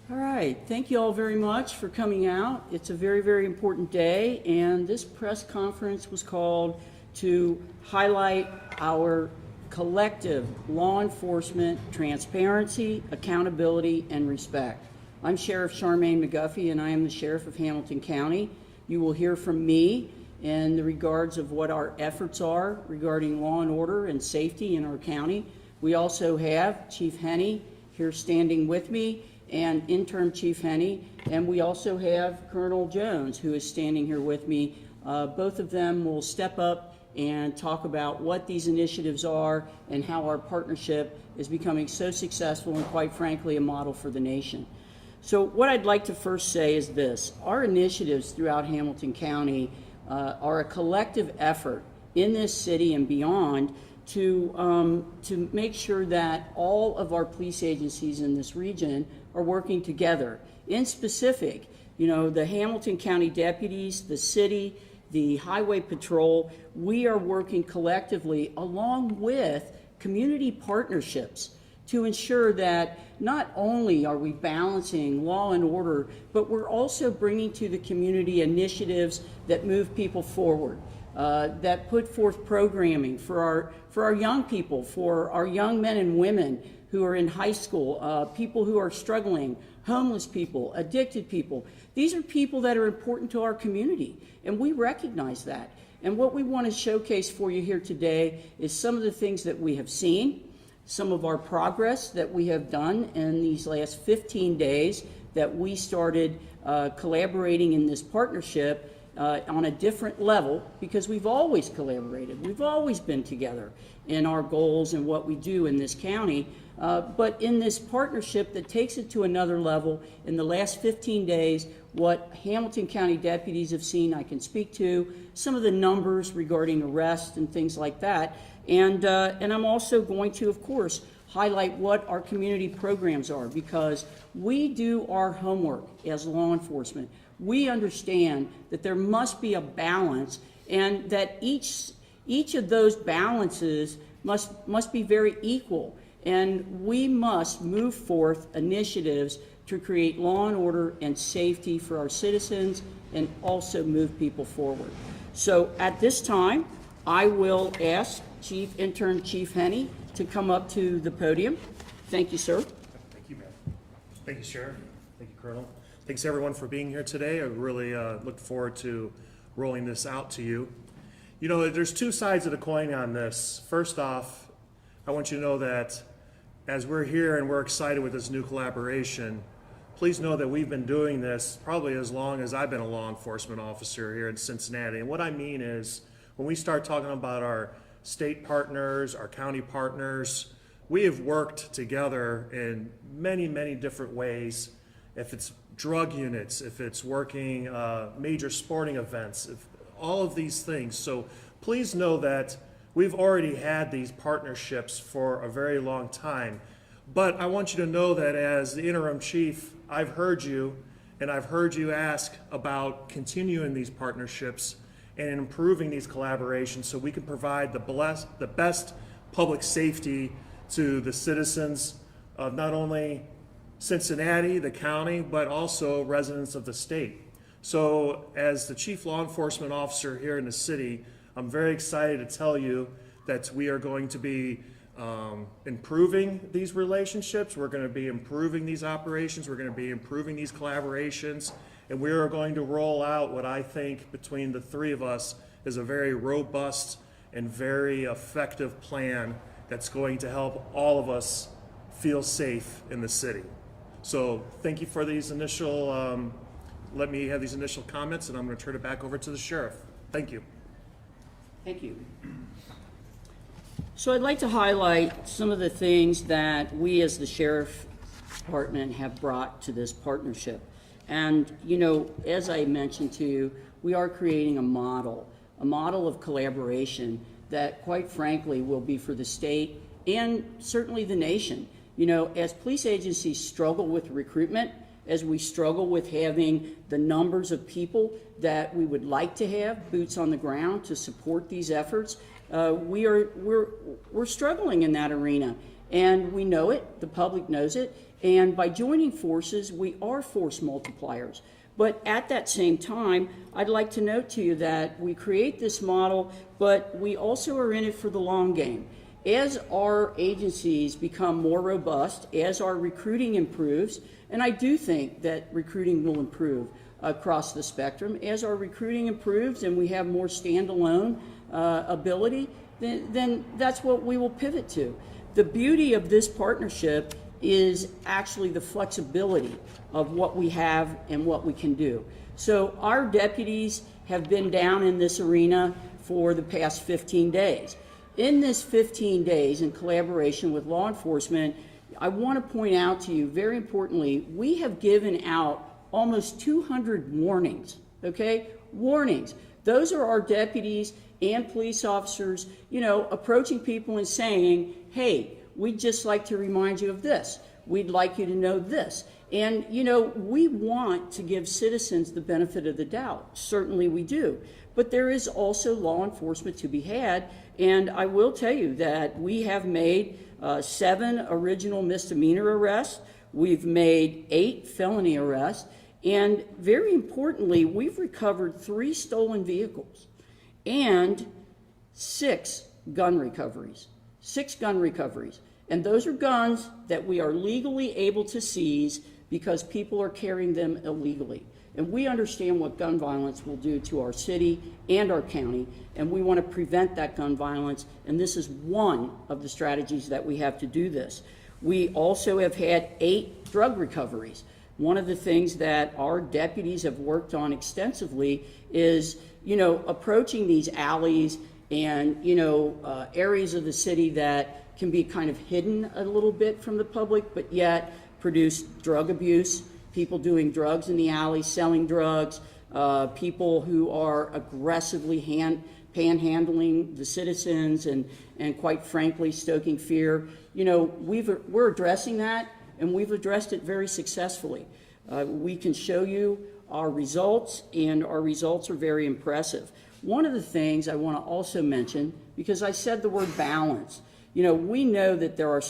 All right, thank you all very much for coming out. It's a very, very important day, and this press conference was called to highlight our collective law enforcement transparency, accountability, and respect. I'm Sheriff Charmaine McGuffey, and I am the Sheriff of Hamilton County. You will hear from me in the regards of what our efforts are regarding law and order and safety in our county. We also have Chief Henney here standing with me, and Interim Chief Henney, and we also have Colonel Jones, who is standing here with me. Both of them will step up and talk about what these initiatives are and how our partnership is becoming so successful and, quite frankly, a model for the nation. So what I'd like to first say is this: our initiatives throughout Hamilton County are a collective effort in this city and beyond to make sure that all of our police agencies in this region are working together. In specific, you know, the Hamilton County deputies, the city, the highway patrol, we are working collectively along with community partnerships to ensure that not only are we balancing law and order, but we're also bringing to the community initiatives that move people forward, that put forth programming for our young people, for our young men and women who are in high school, people who are struggling, homeless people, addicted people. These are people that are important to our community, and we recognize that. And what we want to showcase for you here today is some of the things that we have seen, some of our progress that we have done in these last 15 days that we started collaborating in this partnership on a different level, because we've always collaborated. We've always been together in our goals and what we do in this county. But in this partnership that takes it to another level, in the last 15 days, what Hamilton County deputies have seen, I can speak to some of the numbers regarding arrests and things like that. And I'm also going to, of course, highlight what our community programs are, because we do our homework as law enforcement. We understand that there must be a balance, and that each of those balances must be very equal. And we must move forth initiatives to create law and order and safety for our citizens and also move people forward. So at this time, I will ask Intern Chief Henney to come up to the podium. Thank you, sir. Thank you, ma'am. Thank you, Sheriff. Thank you, Colonel. Thanks, everyone, for being here today. I really look forward to rolling this out to you. You know, there's two sides of the coin on this. First off, I want you to know that as we're here and we're excited with this new collaboration, please know that we've been doing this probably as long as I've been a law enforcement officer here in Cincinnati. And what I mean is, when we start talking about our state partners, our county partners, we have worked together in many, many different ways. If it's drug units, if it's working major sporting events, if all of these things. So please know that we've already had these partnerships for a very long time. But I want you to know that as the interim chief, I've heard you, and I've heard you ask about continuing these partnerships and improving these collaborations so we can provide the best public safety to the citizens of not only Cincinnati, the county, but also residents of the state. So as the chief law enforcement officer here in the city, I'm very excited to tell you that we are going to be improving these relationships. We're going to be improving these operations. We're going to be improving these collaborations. And we are going to roll out what I think between the three of us is a very robust and very effective plan that's going to help all of us feel safe in the city. So thank you for these initial, let me have these initial comments, and I'm going to turn it back over to the sheriff. Thank you. Thank you. So I'd like to highlight some of the things that we as the Sheriff Department have brought to this partnership. And, you know, as I mentioned to you, we are creating a model of collaboration that, quite frankly, will be for the state and certainly the nation. You know, as police agencies struggle with recruitment, as we struggle with having the numbers of people that we would like to have, boots on the ground to support these efforts, we're struggling in that arena. and we know it, the public knows it, and by joining forces, we are force multipliers. But at that same time, I'd like to note to you that we create this model, but we also are in it for the long game. As our agencies become more robust, as our recruiting improves, and I do think that recruiting will improve across the spectrum, as our recruiting improves and we have more standalone ability, then that's what we will pivot to. The beauty of this partnership is actually the flexibility of what we have and what we can do. So our deputies have been down in this arena for the past 15 days. In this 15 days, in collaboration with law enforcement, I want to point out to you, very importantly, we have given out almost 200 warnings, okay? Warnings. Those are our deputies and police officers, approaching people and saying, hey, we'd just like to remind you of this. We'd like you to know this. And, we want to give citizens the benefit of the doubt. Certainly we do. But there is also law enforcement to be had. And I will tell you that we have made 7 original misdemeanor arrests. We've made 8 felony arrests. And very importantly, we've recovered 3 stolen vehicles and 6 gun recoveries. 6 gun recoveries. And those are guns that we are legally able to seize because people are carrying them illegally. And we understand what gun violence will do to our city and our county, and we want to prevent that gun violence, and this is one of the strategies that we have to do this. We also have had 8 drug recoveries. One of the things that our deputies have worked on extensively is, approaching these alleys and, areas of the city that can be kind of hidden a little bit from the public, but yet produce drug abuse, people doing drugs in the alley, selling drugs, people who are aggressively panhandling the citizens and quite frankly, stoking fear. We're addressing that, and we've addressed it very successfully. We can show you our results, and our results are very impressive. One of the things I want to also mention, because I said the word balance, we know that there are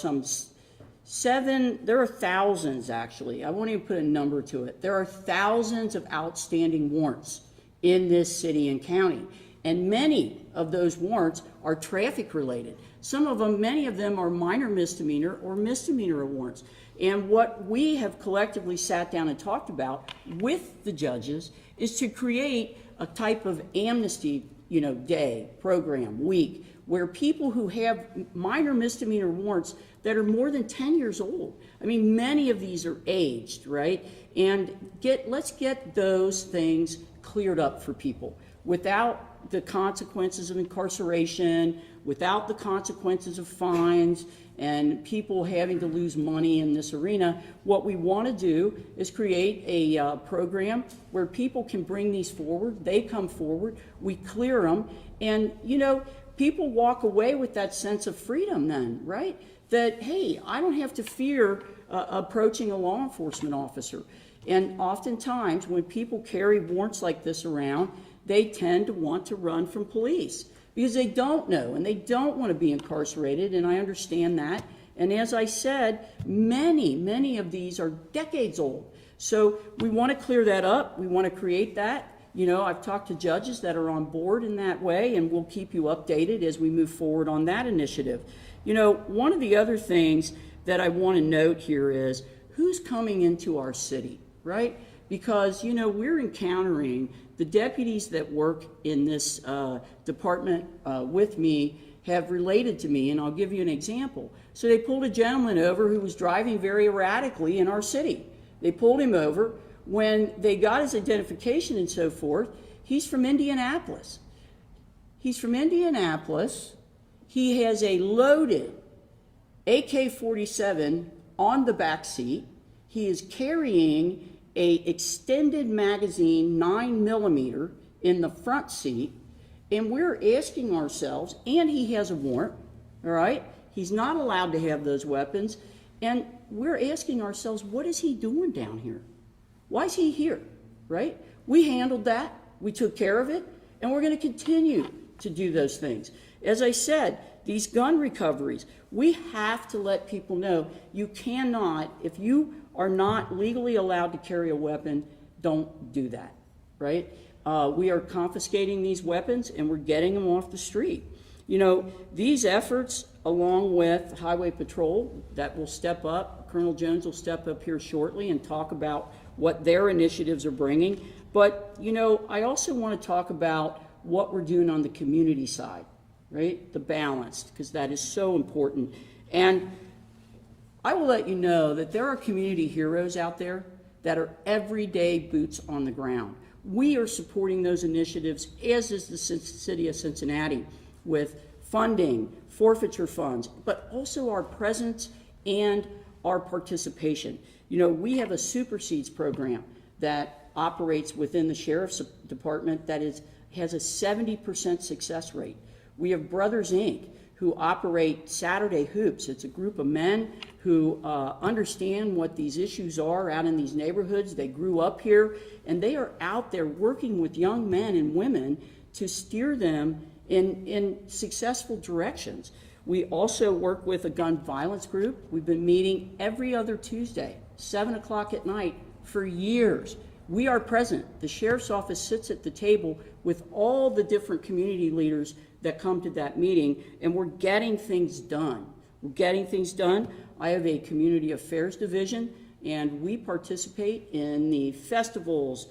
there are thousands actually, I won't even put a number to it. There are thousands of outstanding warrants in this city and county. And many of those warrants are traffic related. Many of them are minor misdemeanor or misdemeanor warrants. And what we have collectively sat down and talked about with the judges is to create a type of amnesty, day, program, week, where people who have minor misdemeanor warrants that are more than 10 years old, many of these are aged, right? And let's get those things cleared up for people without the consequences of incarceration, without the consequences of fines, and people having to lose money in this arena. What we want to do is create a program where people can bring these forward. They come forward, we clear them, and people walk away with that sense of freedom then, right? That, hey, I don't have to fear approaching a law enforcement officer. And oftentimes when people carry warrants like this around, they tend to want to run from police because they don't know and they don't want to be incarcerated, and I understand that. And as I said, many of these are decades old. So we want to clear that up. We want to create that. I've talked to judges that are on board in that way, and we'll keep you updated as we move forward on that initiative. One of the other things that I want to note here is who's coming into our city, right? Because, we're encountering the deputies that work in this department with me have related to me, and I'll give you an example. So they pulled a gentleman over who was driving very erratically in our city. They pulled him over. When they got his identification and so forth, he's from Indianapolis. He has a loaded AK-47 on the back seat. He is carrying a extended magazine 9mm in the front seat, and we're asking ourselves, and he has a warrant, all right? He's not allowed to have those weapons, and we're asking ourselves, what is he doing down here? Why is he here, right? We handled that, we took care of it, and we're going to continue to do those things. As I said, these gun recoveries. We have to let people know you cannot, if you are not legally allowed to carry a weapon, don't do that, right? We are confiscating these weapons and we're getting them off the street. You know, these efforts, along with Highway Patrol, that will step up, Colonel Jones will step up here shortly and talk about what their initiatives are bringing. But, you know, I also want to talk about what we're doing on the community side, right? The balance, because that is so important. And I will let you know that there are community heroes out there that are everyday boots on the ground. We are supporting those initiatives, as is the city of Cincinnati, with funding, forfeiture funds, but also our presence and our participation. You know, we have a Supersedes program that operates within the Sheriff's Department that has a 70% success rate. We have Brothers Inc., who operate Saturday Hoops. It's a group of men who understand what these issues are out in these neighborhoods. They grew up here, and they are out there working with young men and women to steer them in successful directions. We also work with a gun violence group. We've been meeting every other Tuesday, 7 o'clock at night, for years. We are present. The Sheriff's Office sits at the table with all the different community leaders that come to that meeting, and we're getting things done. We're getting things done. I have a community affairs division, and we participate in the festivals,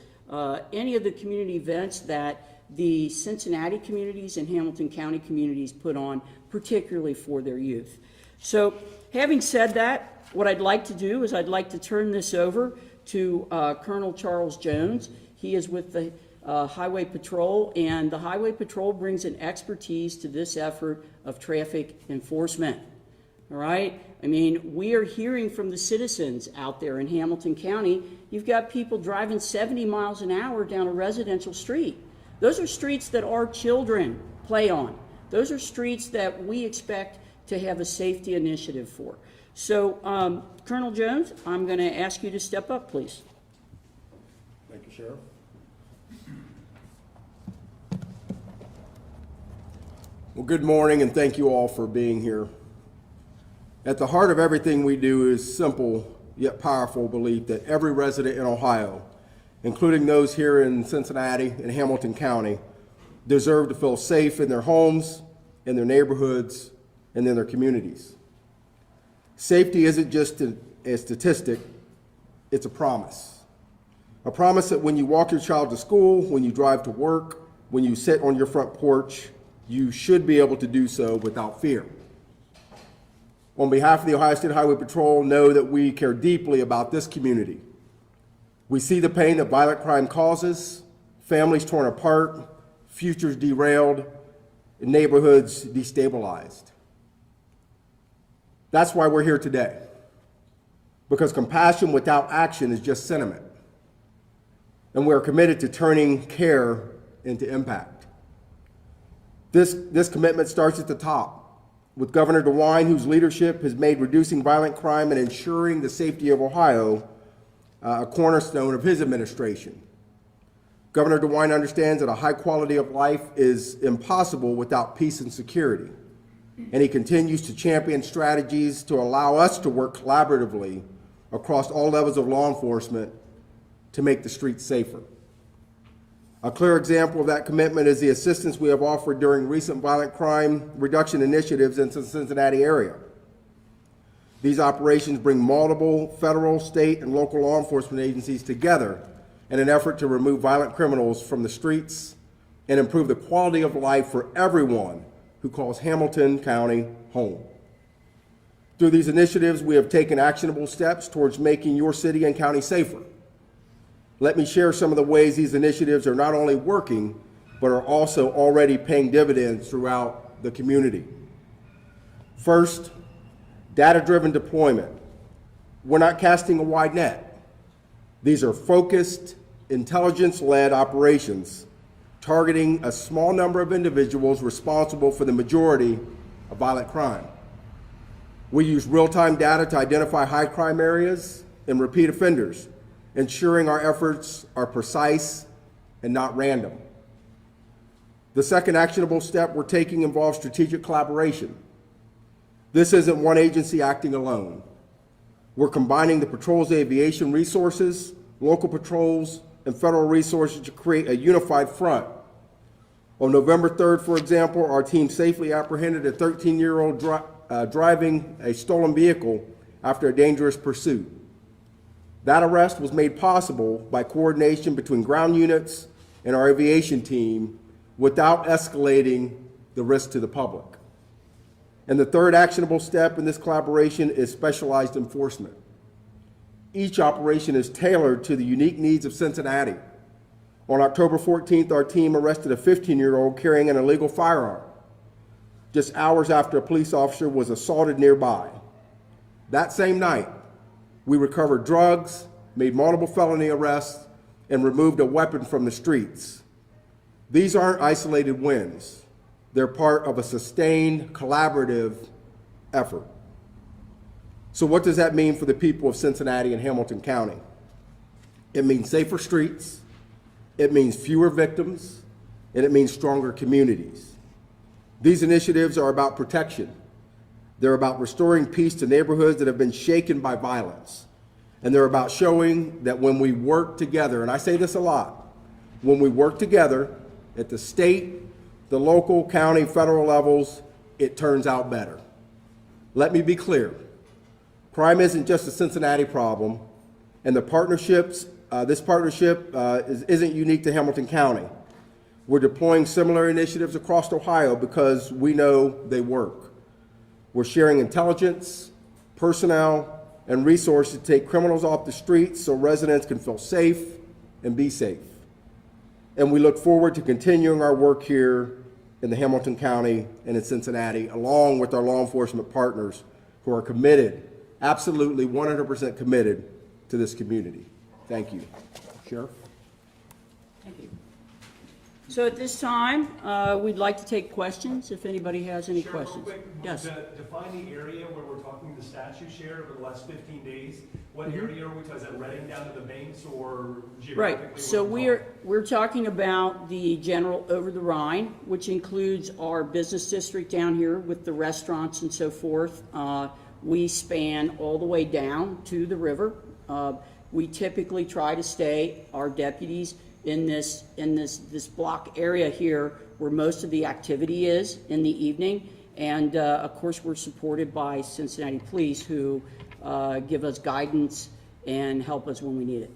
any of the community events that the Cincinnati communities and Hamilton County communities put on, particularly for their youth. So having said that, what I'd like to do is I'd like to turn this over to Colonel Charles Jones. He is with the Highway Patrol, and the Highway Patrol brings an expertise to this effort of traffic enforcement. All right? I mean, we are hearing from the citizens out there in Hamilton County. You've got people driving 70 miles an hour down a residential street. Those are streets that our children play on. Those are streets that we expect to have a safety initiative for. So, Colonel Jones, I'm going to ask you to step up, please. Thank you, Sheriff. Well, good morning, and thank you all for being here. At the heart of everything we do is simple yet powerful belief that every resident in Ohio, including those here in Cincinnati and Hamilton County, deserve to feel safe in their homes, in their neighborhoods, and in their communities. Safety isn't just a statistic, it's a promise. A promise that when you walk your child to school, when you drive to work, when you sit on your front porch, you should be able to do so without fear. On behalf of the Ohio State Highway Patrol, know that we care deeply about this community. We see the pain that violent crime causes, families torn apart, futures derailed, and neighborhoods destabilized. That's why we're here today, because compassion without action is just sentiment. And we're committed to turning care into impact. This commitment starts at the top, with Governor DeWine, whose leadership has made reducing violent crime and ensuring the safety of Ohio a cornerstone of his administration. Governor DeWine understands that a high quality of life is impossible without peace and security, and he continues to champion strategies to allow us to work collaboratively across all levels of law enforcement to make the streets safer. A clear example of that commitment is the assistance we have offered during recent violent crime reduction initiatives in the Cincinnati area. These operations bring multiple federal, state, and local law enforcement agencies together in an effort to remove violent criminals from the streets and improve the quality of life for everyone who calls Hamilton County home. Through these initiatives, we have taken actionable steps towards making your city and county safer. Let me share some of the ways these initiatives are not only working, but are also already paying dividends throughout the community. First, data-driven deployment. We're not casting a wide net. These are focused, intelligence-led operations targeting a small number of individuals responsible for the majority of violent crime. We use real-time data to identify high crime areas and repeat offenders, ensuring our efforts are precise and not random. The second actionable step we're taking involves strategic collaboration. This isn't one agency acting alone. We're combining the patrol's aviation resources, local patrols, and federal resources to create a unified front. On November 3rd, for example, our team safely apprehended a 13-year-old driving a stolen vehicle after a dangerous pursuit. That arrest was made possible by coordination between ground units and our aviation team without escalating the risk to the public. And the third actionable step in this collaboration is specialized enforcement. Each operation is tailored to the unique needs of Cincinnati. On October 14th, our team arrested a 15-year-old carrying an illegal firearm, just hours after a police officer was assaulted nearby. That same night, we recovered drugs, made multiple felony arrests, and removed a weapon from the streets. These aren't isolated wins. They're part of a sustained, collaborative effort. So what does that mean for the people of Cincinnati and Hamilton County? It means safer streets, it means fewer victims, and it means stronger communities. These initiatives are about protection. They're about restoring peace to neighborhoods that have been shaken by violence. And they're about showing that when we work together, and I say this a lot, when we work together at the state, the local, county, federal levels, it turns out better. Let me be clear. Crime isn't just a Cincinnati problem, and this partnership isn't unique to Hamilton County. We're deploying similar initiatives across Ohio because we know they work. We're sharing intelligence, personnel, and resources to take criminals off the streets so residents can feel safe and be safe. And we look forward to continuing our work here in the Hamilton County and in Cincinnati, along with our law enforcement partners who are committed, absolutely 100% committed to this community. Thank you. Sheriff? Thank you. So at this time, we'd like to take questions, if anybody has any Sheriff, questions. real quick, Yes. define the area where we're talking the statute share over the last 15 days. What area are we talking, is that Reading down to the banks or geographically? Right, so we're talking about the general over the Rhine, which includes our business district down here with the restaurants and so forth. We span all the way down to the river. We typically try to stay, our deputies, in this block area here where most of the activity is in the evening. And of course, we're supported by Cincinnati Police, who give us guidance and help us when we need it.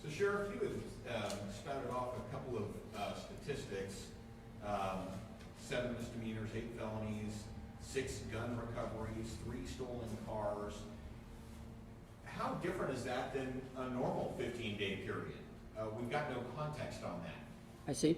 So Sheriff, you had spouted off a couple of statistics, 7 misdemeanors, 8 felonies, 6 gun recoveries, 3 stolen cars. How different is that than a normal 15-day period? We've got no context on that. I see.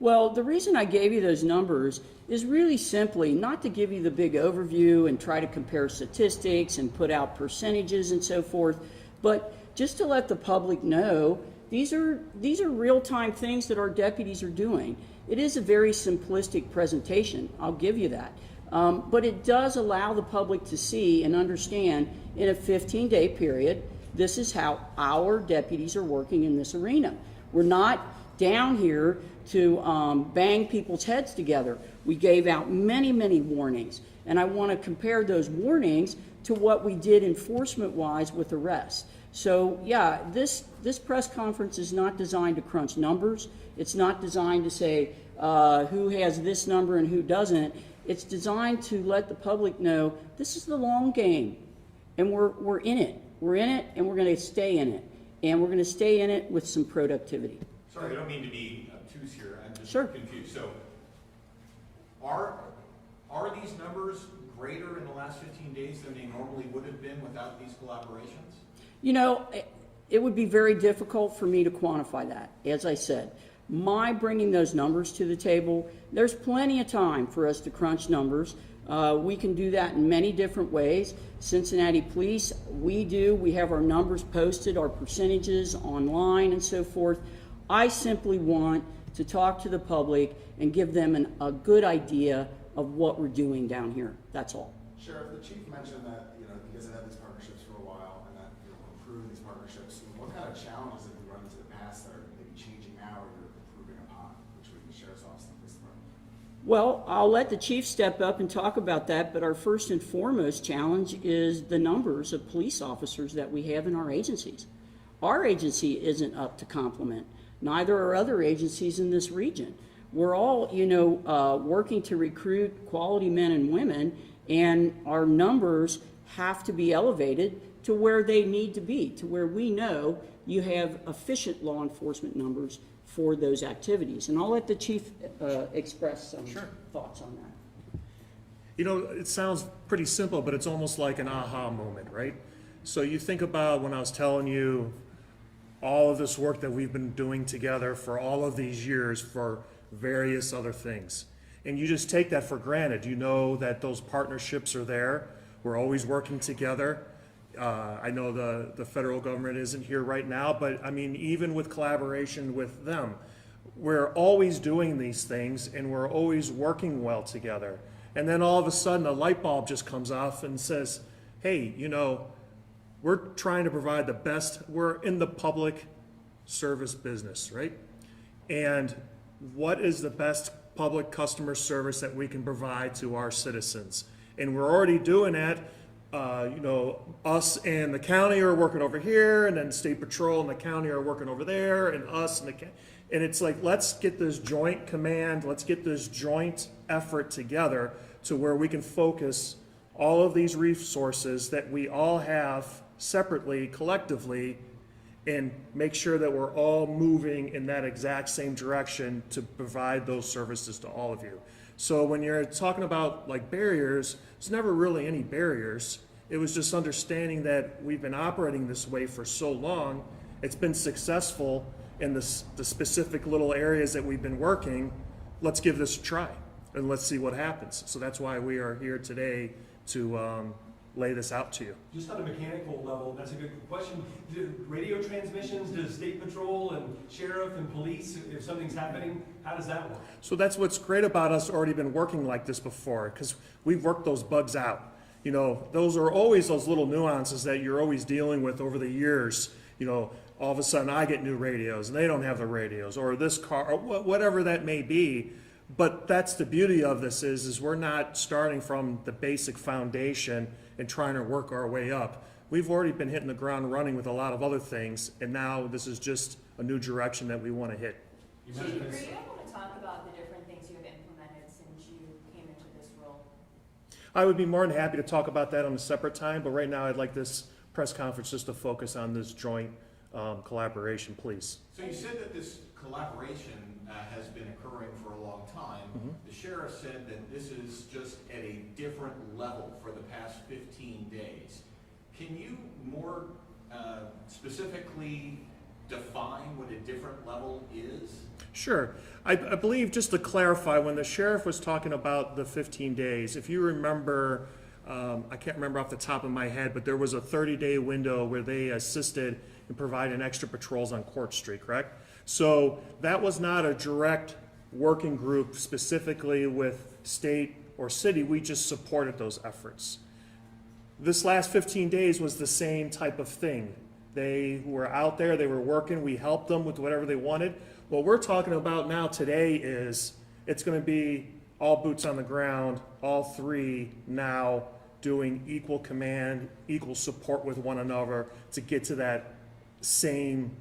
Well, the reason I gave you those numbers is really simply not to give you the big overview and try to compare statistics and put out percentages and so forth, but just to let the public know these are real-time things that our deputies are doing. It is a very simplistic presentation, I'll give you that. But it does allow the public to see and understand in a 15-day period, this is how our deputies are working in this arena. We're not down here to bang people's heads together. We gave out many, many warnings, and I want to compare those warnings to what we did enforcement-wise with arrests. So yeah, this press conference is not designed to crunch numbers. It's not designed to say who has this number and who doesn't. It's designed to let the public know this is the long game, and we're in it. We're in it, and we're going to stay in it, and we're going to stay in it with some productivity. Sorry, I don't mean to be obtuse here. I'm just Sure. confused. So are these numbers greater in the last 15 days than they normally would have been without these collaborations? You know, it would be very difficult for me to quantify that. As I said, my bringing those numbers to the table, there's plenty of time for us to crunch numbers. We can do that in many different ways. Cincinnati Police, we have our numbers posted, our percentages online and so forth. I simply want to talk to the public and give them a good idea of what we're doing down here. That's all. Sheriff, the chief mentioned that, you guys have had these partnerships for a while and that you're improving these partnerships. What kind of challenges have you run into the past that are maybe changing now or you're improving upon, which we can share us off some of this part? Well, I'll let the chief step up and talk about that, but our first and foremost challenge is the numbers of police officers that we have in our agencies. Our agency isn't up to complement, neither are other agencies in this region. We're all, working to recruit quality men and women, and our numbers have to be elevated to where they need to be, to where we know you have efficient law enforcement numbers for those activities. And I'll let the chief express some thoughts on that. You know, it sounds pretty simple, but it's almost like an aha moment, right? So you think about when I was telling you all of this work that we've been doing together for all of these years for various other things. And you just take that for granted. You know that those partnerships are there. We're always working together. I know the federal government isn't here right now, but I mean, even with collaboration with them, we're always doing these things and we're always working well together. And then all of a sudden a light bulb just comes off and says, hey, we're trying to provide the best, we're in the public service business, right? And what is the best public customer service that we can provide to our citizens? And we're already doing that. Us and the county are working over here, and then State Patrol and the county are working over there, and us and the county. And it's like, let's get this joint command, let's get this joint effort together to where we can focus all of these resources that we all have separately, collectively, and make sure that we're all moving in that exact same direction to provide those services to all of you. So when you're talking about like barriers, there's never really any barriers. It was just understanding that we've been operating this way for so long. It's been successful in the specific little areas that we've been working. Let's give this a try and let's see what happens. So that's why we are here today to lay this out to you. Just on a mechanical level, that's a good question. Do radio transmissions, does State Patrol and Sheriff and Police, if something's happening, how does that work? So that's what's great about us already been working like this before, because we've worked those bugs out. Those are always those little nuances that you're always dealing with over the years. All of a sudden I get new radios and they don't have the radios, or this car, or whatever that may be. But that's the beauty of this is we're not starting from the basic foundation and trying to work our way up. We've already been hitting the ground running with a lot of other things, and now this is just a new direction that we want to hit. You Chief, mentioned are this. you able to talk about the different things you have implemented since you came into this role? I would be more than happy to talk about that on a separate time, but right now I'd like this press conference just to focus on this joint collaboration, please. So you said that this collaboration has been occurring for a long time. The sheriff said that this is just at a different level for the past 15 days. Can you more specifically define what a different level is? Sure. I believe, just to clarify, when the sheriff was talking about the 15 days, if you remember, I can't remember off the top of my head, but there was a 30-day window where they assisted in providing extra patrols on Court Street, correct? So that was not a direct working group specifically with state or city. We just supported those efforts. This last 15 days was the same type of thing. They were out there, they were working, we helped them with whatever they wanted. What we're talking about now today is it's going to be all boots on the ground, all three now doing equal command, equal support with one another to get to that same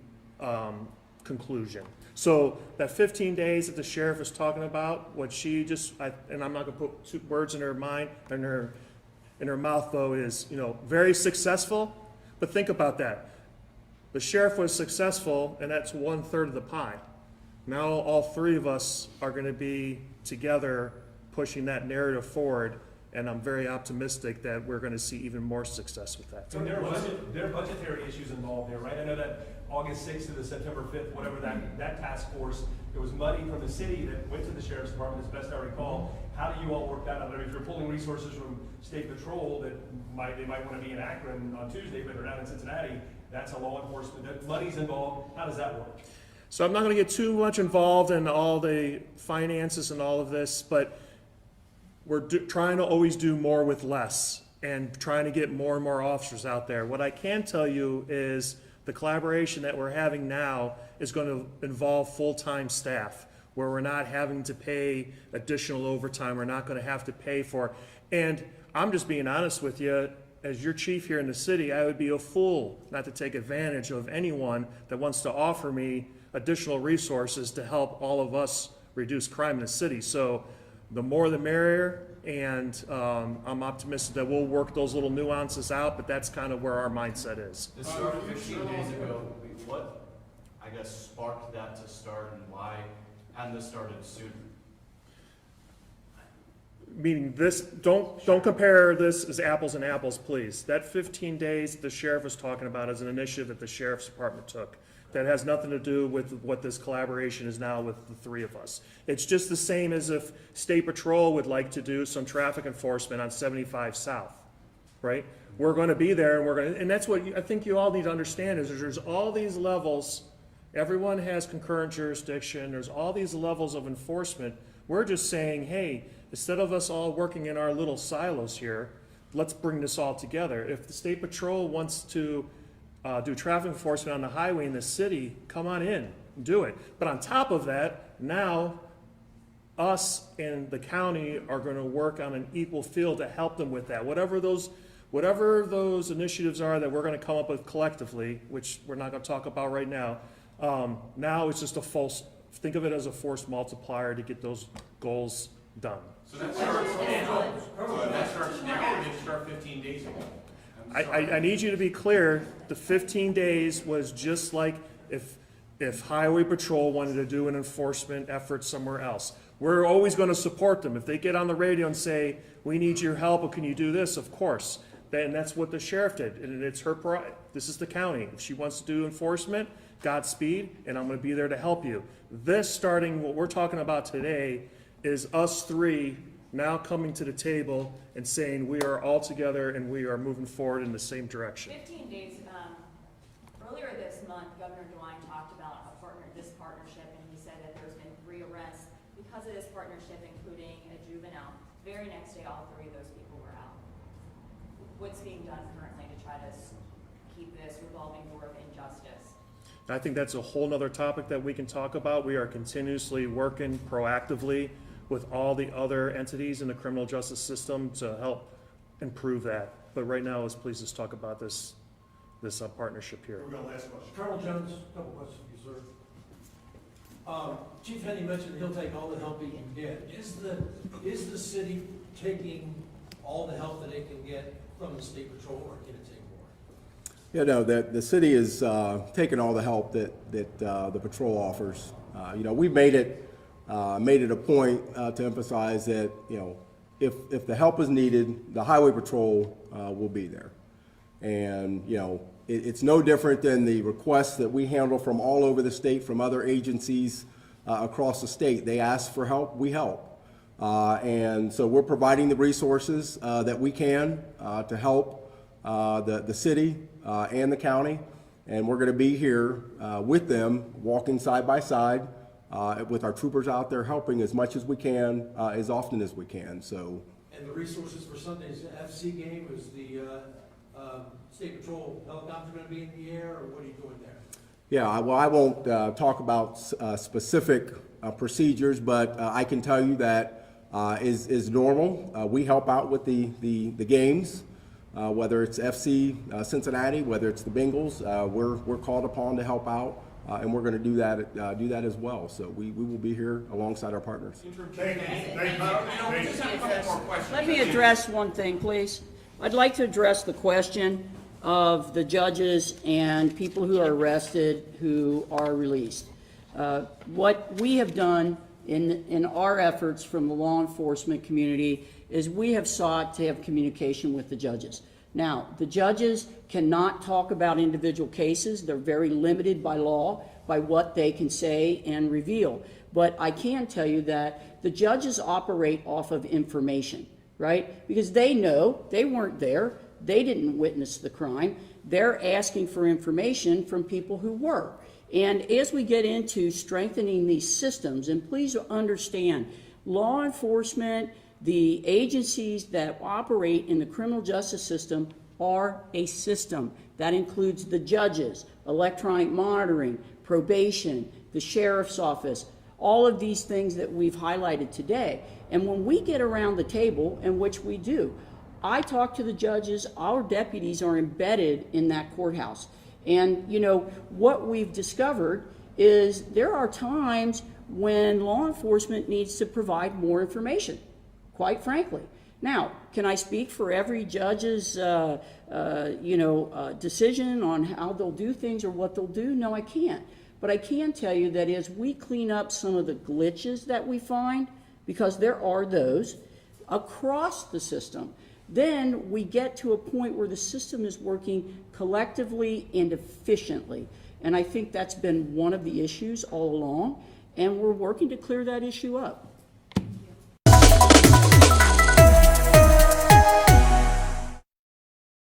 conclusion. So that 15 days that the sheriff is talking about, what she just, and I'm not going to put words in her mind, in her mouth though, is very successful. But think about that. The sheriff was successful, and that's 1/3 of the pie. Now all three of us are going to be together pushing that narrative forward, and I'm very optimistic that we're going to see even more success with that. So there are budgetary issues involved there, right? I know that August 6th to the September 5th, whatever that task force, there was money from the city that went to the sheriff's department, as best I recall. How do you all work that out? I mean, if you're pulling resources from State Patrol that they might want to be in Akron on Tuesday, but they're down in Cincinnati, that's a law enforcement, that money's involved. How does that work? So I'm not going to get too much involved in all the finances and all of this, but we're trying to always do more with less and trying to get more and more officers out there. What I can tell you is the collaboration that we're having now is going to involve full-time staff. where we're not having to pay additional overtime, we're not gonna have to pay for. And I'm just being honest with you, as your chief here in the city, I would be a fool not to take advantage of anyone that wants to offer me additional resources to help all of us reduce crime in the city. So the more the merrier, and I'm optimistic that we'll work those little nuances out, but that's kind of where our mindset is. This started 15 days ago. What, I guess, sparked that to start, and why hadn't this started sooner? Meaning this, don't compare this as apples and apples, please. That 15 days the sheriff was talking about is an initiative that the sheriff's department took. That has nothing to do with what this collaboration is now with the three of us. It's just the same as if State Patrol would like to do some traffic enforcement on 75 South, right? We're gonna be there, and that's what I think you all need to understand, is there's all these levels. Everyone has concurrent jurisdiction. There's all these levels of enforcement. We're just saying, hey, instead of us all working in our little silos here, let's bring this all together. If the State Patrol wants to do traffic enforcement on the highway in the city, come on in, do it. But on top of that, now us and the county are gonna work on an equal field to help them with that. Whatever those initiatives are that we're gonna come up with collectively, which we're not gonna talk about right now, now it's just think of it as a force multiplier to get those goals done. So that starts now, that starts now, or did it start 15 days ago? I need you to be clear, the 15 days was just like if Highway Patrol wanted to do an enforcement effort somewhere else. We're always gonna support them. If they get on the radio and say, we need your help, or can you do this, of course. Then that's what the sheriff did, and it's her this is the county. If she wants to do enforcement, Godspeed, and I'm gonna be there to help you. What we're talking about today is us three now coming to the table and saying we are all together and we are moving forward in the same direction. 15 days, earlier this month, Governor DeWine talked about this partnership, and he said that there's been 3 arrests because of this partnership, including a juvenile. Very next day, all 3 of those people were out. What's being done currently to try to keep this revolving door of injustice? I think that's a whole nother topic that we can talk about. We are continuously working proactively with all the other entities in the criminal justice system to help improve that. But right now, let's please just talk about this partnership here. We're gonna last question. Colonel Jones, a couple questions for you, sir. Chief Henny mentioned he'll take all the help he can get. Is the city taking all the help that it can get from the State Patrol, or can it take more? Yeah, no, the city is taking all the help that the patrol offers. We've made it a point to emphasize that, if the help is needed, the Highway Patrol will be there. And, it's no different than the requests that we handle from all over the state, from other agencies across the state. They ask for help, we help. And so we're providing the resources that we can to help the city and the county. And we're gonna be here with them, walking side by side, with our troopers out there helping as much as we can, as often as we can, so. And the resources for Sunday's FC game, is the State Patrol helicopter gonna be in the air, or what are you doing there? Yeah, well, I won't talk about specific procedures, but I can tell you that is normal. We help out with the games, whether it's FC Cincinnati, whether it's the Bengals. We're called upon to help out, and we're going to do that as well. So we will be here alongside our partners. Let me address one thing, please. I'd like to address the question of the judges and people who are arrested who are released. What we have done in our efforts from the law enforcement community is we have sought to have communication with the judges. Now, the judges cannot talk about individual cases. They're very limited by law, by what they can say and reveal. But I can tell you that the judges operate off of information, right? Because they know they weren't there. They didn't witness the crime. They're asking for information from people who were. And as we get into strengthening these systems, and please understand, law enforcement, the agencies that operate in the criminal justice system are a system. That includes the judges, electronic monitoring, probation, the sheriff's office. all of these things that we've highlighted today. And when we get around the table, and which we do, I talk to the judges, our deputies are embedded in that courthouse. And, you know, what we've discovered is there are times when law enforcement needs to provide more information, quite frankly. Now, can I speak for every judge's, decision on how they'll do things or what they'll do? No, I can't. But I can tell you that as we clean up some of the glitches that we find, because there are those across the system, then we get to a point where the system is working collectively and efficiently. And I think that's been one of the issues all along, and we're working to clear that issue up.